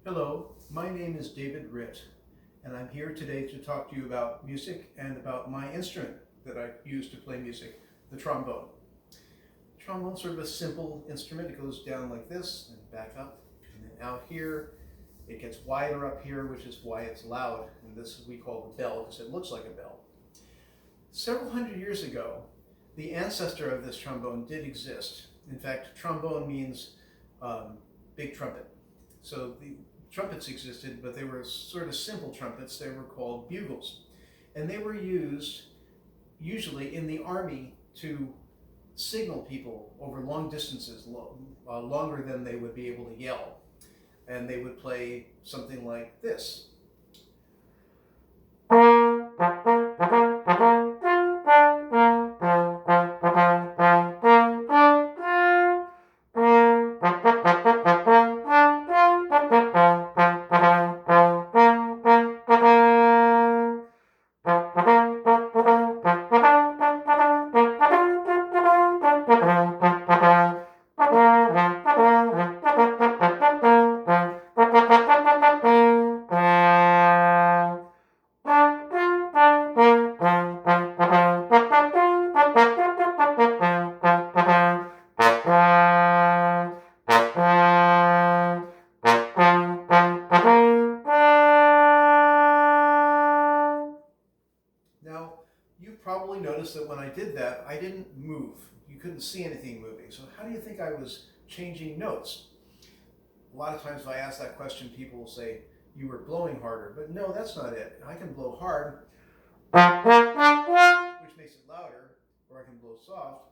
Hello, my name is David Ritt, and I'm here today to talk to you about music and about my instrument that I use to play music, the trombone. Trombone's sort of a simple instrument. It goes down like this and back up, and then out here. It gets wider up here, which is why it's loud, and this we call the bell because it looks like a bell. Several hundred years ago, the ancestor of this trombone did exist. In fact, trombone means big trumpet. So the trumpets existed, but they were sort of simple trumpets. They were called bugles. And they were used usually in the army to signal people over long distances, longer than they would be able to yell. And they would play something like this. Now, you probably noticed that when I did that, I didn't move. You couldn't see anything moving. So how do you think I was changing notes? A lot of times if I ask that question, people will say, you were blowing harder. But no, that's not it. I can blow hard, which makes it louder, or I can blow soft,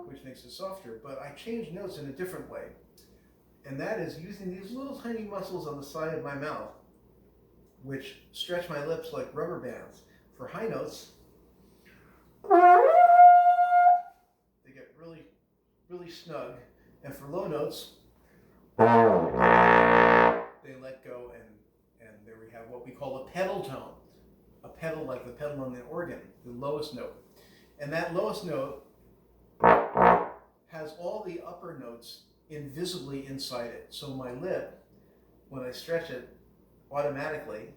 which makes it softer. But I change notes in a different way. And that is using these little tiny muscles on the side of my mouth, which stretch my lips like rubber bands. For high notes, they get really, really snug. And for low notes, they let go, and there we have what we call a pedal tone. A pedal like the pedal on the organ, the lowest note. And that lowest note has all the upper notes invisibly inside it. So my lip, when I stretch it, automatically,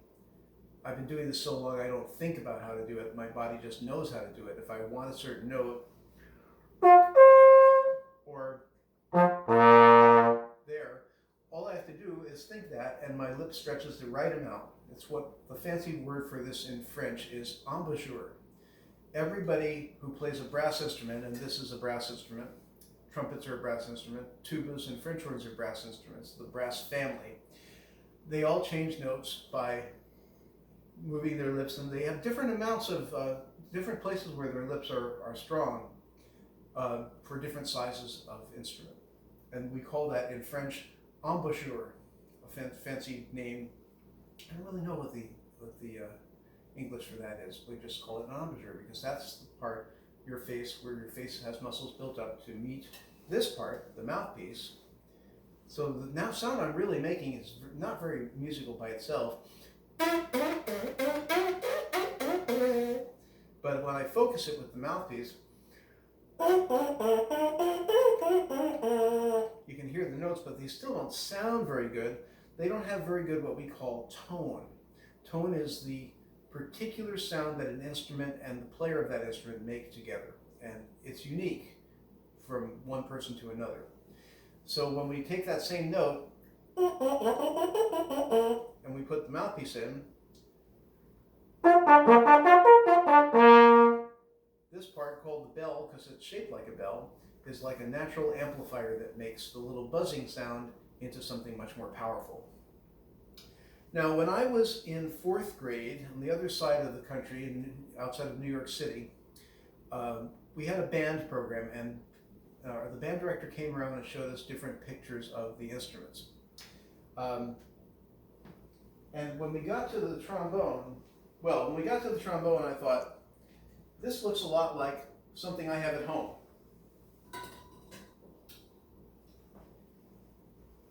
I've been doing this so long I don't think about how to do it. My body just knows how to do it. If I want a certain note, or there, all I have to do is think that, and my lip stretches the right amount. It's what the fancy word for this in French is embouchure. Everybody who plays a brass instrument, and this is a brass instrument, trumpets are a brass instrument, tubas and French horns are brass instruments, the brass family, they all change notes by moving their lips, and they have different amounts of, different places where their lips are strong for different sizes of instrument. And we call that in French embouchure, a fancy name. I don't really know what the English for that is. We just call it an embouchure because that's the part your face where your face has muscles built up to meet this part, the mouthpiece. So the sound I'm really making is not very musical by itself. But when I focus it with the mouthpiece, you can hear the notes, but they still don't sound very good. They don't have very good what we call tone. Tone is the particular sound that an instrument and the player of that instrument make together. And it's unique from one person to another. So when we take that same note and we put the mouthpiece in, this part called the bell, because it's shaped like a bell, is like a natural amplifier that makes the little buzzing sound into something much more powerful. Now, when I was in 4th grade, on the other side of the country, outside of New York City, we had a band program, and the band director came around and showed us different pictures of the instruments. And when we got to the trombone, I thought, this looks a lot like something I have at home.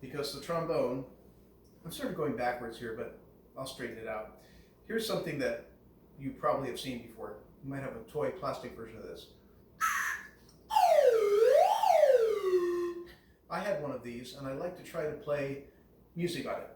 Because the trombone, I'm sort of going backwards here, but I'll straighten it out. Here's something that you probably have seen before. You might have a toy plastic version of this. I had one of these, and I like to try to play music on it.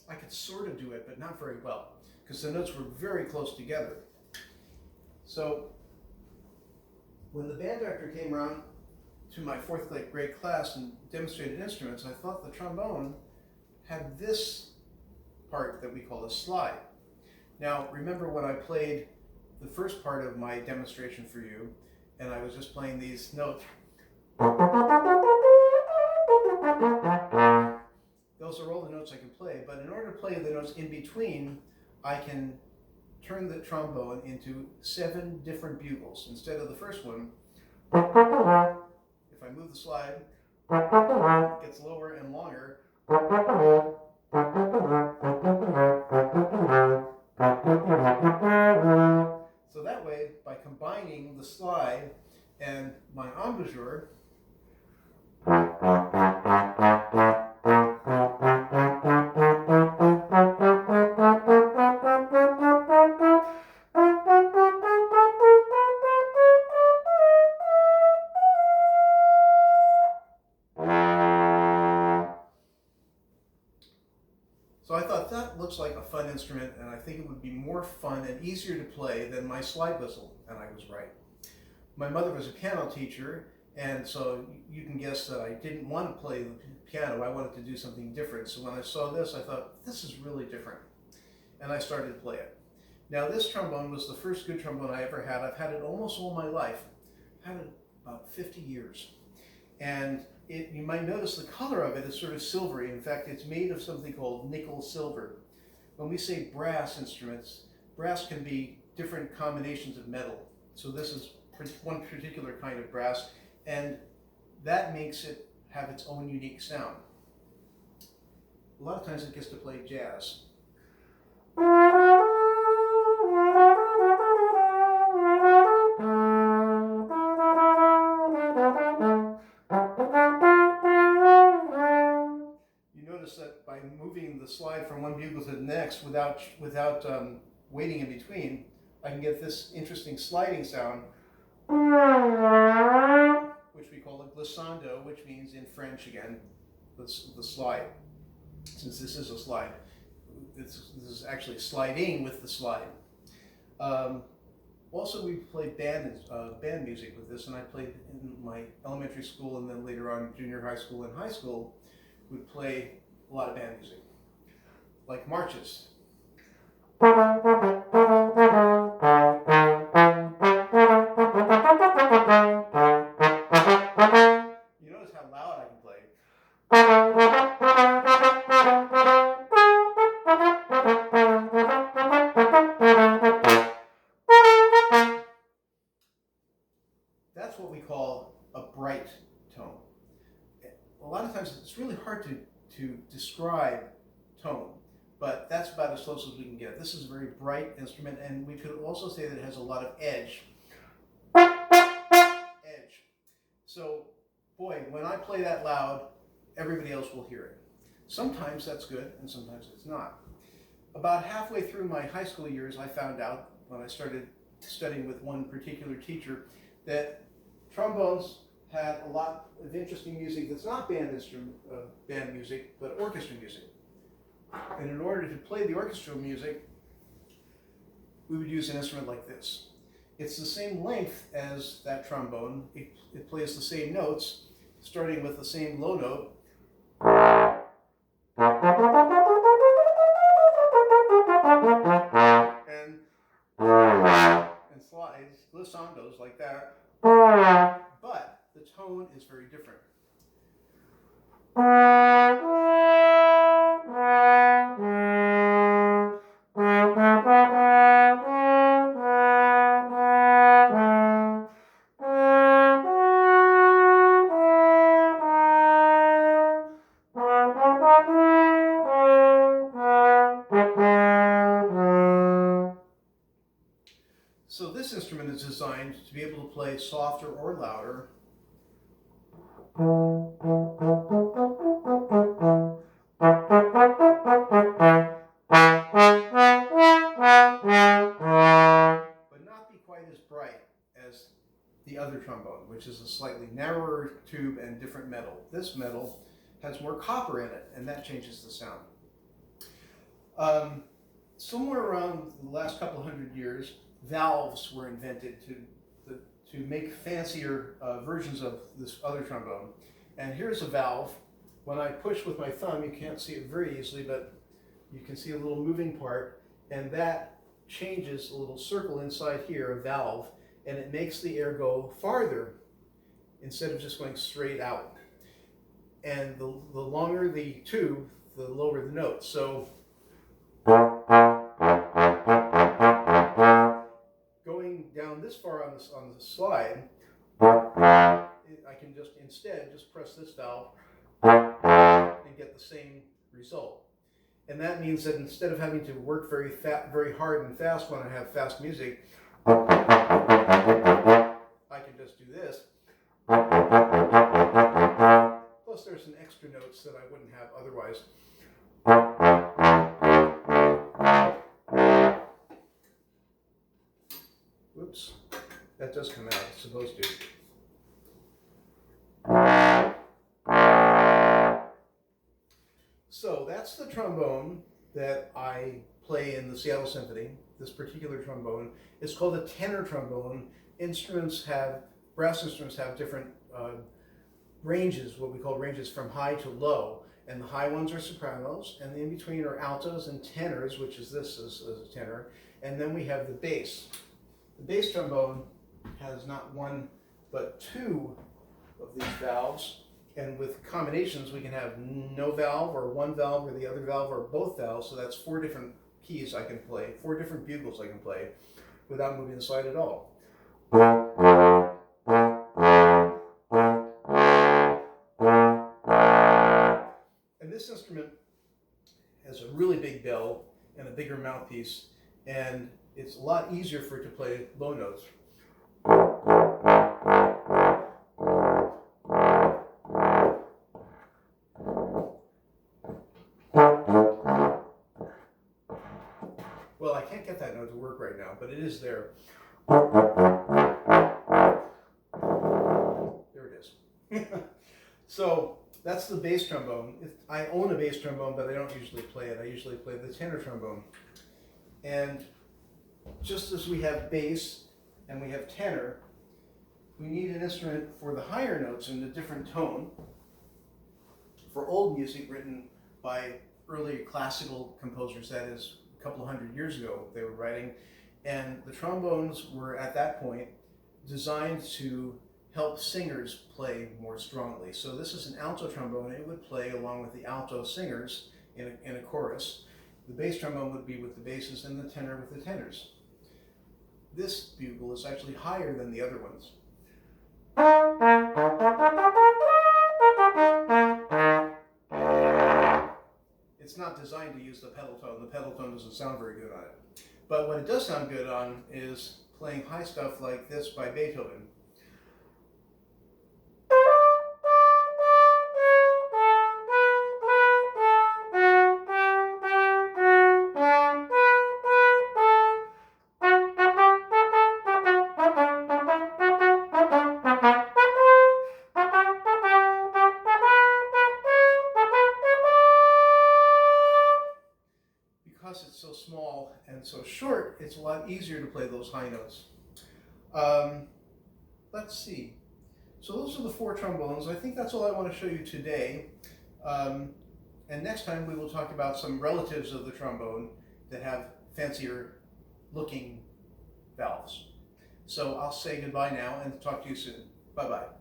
I could sort of do it, but not very well, because the notes were very close together. So when the band director came around to my fourth grade class and demonstrated instruments, I thought the trombone had this part that we call a slide. Now, remember when I played the first part of my demonstration for you, and I was just playing these notes. Those are all the notes I can play, but in order to play the notes in between, I can turn the trombone into 7 different bugles. Instead of the first one, if I move the slide, it gets lower and longer. So that way, by combining the slide and my embouchure, so I thought that looks like a fun instrument, and I think it would be more fun and easier to play than my slide whistle, and I was right. My mother was a piano teacher, and so you can guess that I didn't want to play the piano. I wanted to do something different. So when I saw this, I thought, this is really different, and I started to play it. Now this trombone was the first good trombone I ever had. I've had it almost all my life. I've had it about 50 years. And you might notice the color of it is sort of silvery. In fact, it's made of something called nickel silver. When we say brass instruments, brass can be different combinations of metal. So this is one particular kind of brass, and that makes it have its own unique sound. A lot of times it gets to play jazz. That by moving the slide from one bugle to the next without waiting in between, I can get this interesting sliding sound, which we call a glissando, which means in French again, the slide. Since this is a slide, this is actually sliding with the slide. Also, we played band music with this, and I played in my elementary school, and then later on junior high school and high school, we'd play a lot of band music, like marches. You notice how loud I can play. That's what we call a bright tone. A lot of times it's really hard to describe tone, but that's about as close as we can get. This is a very bright instrument, and we could also say that it has a lot of edge. So, boy, when I play that loud, everybody else will hear it. Sometimes that's good, and sometimes it's not. About halfway through my high school years, I found out, when I started studying with one particular teacher, that trombones had a lot of interesting music that's not band music, but orchestra music. And in order to play the orchestral music, we would use an instrument like this. It's the same length as that trombone. It plays the same notes, starting with the same low note. And slides, glissandos like that. But the tone is very different. So this instrument is designed to be able to play softer or louder. but not be quite as bright as the other trombone, which is a slightly narrower tube and different metal. This metal has more copper in it, and that changes the sound. Somewhere around the last couple hundred years, valves were invented to make fancier versions of this other trombone. And here's a valve. When I push with my thumb, you can't see it very easily, but you can see a little moving part, and that changes a little circle inside here, a valve, and it makes the air go farther instead of just going straight out. And the longer the tube, the lower the note. So going down this far on the slide, I can instead press this valve and get the same result. And that means that instead of having to work very hard and fast when I have fast music, I can just do this. Plus there's some extra notes that I wouldn't have otherwise. Whoops, that does come out, it's supposed to. So that's the trombone that I play in the Seattle Symphony. This particular trombone is called a tenor trombone. Brass instruments have different ranges, what we call ranges from high to low. And the high ones are sopranos, and the in between are altos and tenors, which is this is a tenor. And then we have the bass. The bass trombone has not one, but two of these valves. And with combinations, we can have no valve, or one valve, or the other valve, or both valves. So that's 4 different keys I can play, 4 different bugles I can play without moving the slide at all. And this instrument has a really big bell and a bigger mouthpiece, and it's a lot easier for it to play low notes. Well, I can't get that note to work right now, but it is there. There it is. So that's the bass trombone. I own a bass trombone, but I don't usually play it. I usually play the tenor trombone. And just as we have bass and we have tenor, we need an instrument for the higher notes in a different tone. For old music written by early classical composers, that is a couple of hundred years ago, they were writing, and the trombones were at that point designed to help singers play more strongly. So this is an alto trombone. It would play along with the alto singers in a chorus. The bass trombone would be with the basses and the tenor with the tenors. This bugle is actually higher than the other ones. It's not designed to use the pedal tone. The pedal tone doesn't sound very good on it. But what it does sound good on is playing high stuff like this by Beethoven. Because it's so small and so short, it's a lot easier to play those high notes. Let's see. So those are the 4 trombones. I think that's all I want to show you today. And next time we will talk about some relatives of the trombone that have fancier looking valves. So I'll say goodbye now and talk to you soon. Bye-bye.